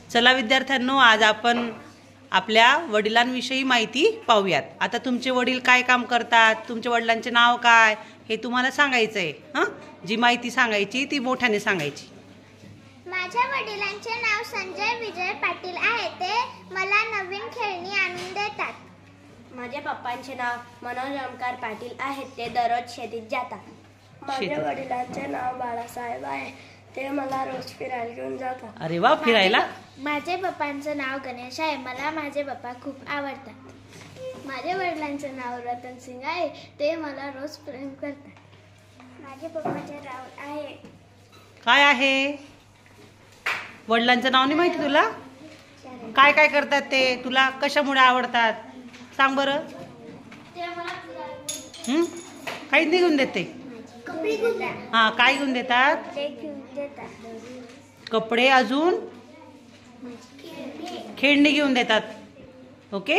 चला विद्यार्थ्यांनो, आज आपण आपल्या वडिलांविषयी माहिती पाहूयात. आता तुमचे वडील काय काम करतात, तुमच्या वडिलांचे नाव काय, हे तुम्हाला सांगायचं आहे. जी माहिती सांगायची ती मोठ्याने सांगायची. माझ्या वडिलांचे नाव संजय विजय पाटील आहे. ते मला नवीन खेळणी आणून देतात. माझ्या पप्पांचे नाव मनोज ओमकार पाटील आहे. ते दररोज शेतीत जातात. माझ्या वडिलांचे नाव बाळासाहेब आहे. ते मला रोज फिरायला घेऊन जातात. अरे वा, फिरायला. माझे पप्पांचं नाव गणेश आहे. मला माझे पप्पा खूप आवडतात. माझ्या वडिलांचे नाव रतन सिंग आहे. ते मला रोज प्रेम करतात. माझे पप्पाचे नाव आहे. काय आहे? वडिलांचं नाव नाही माहिती तुला? काय काय करतात ते? तुला कशामुळे आवडतात सांग बरं. काहीच नाही घेऊन देते. हा, काय घेऊन देतात? कपडे, अजून खेळणी घेऊन देतात. ओके.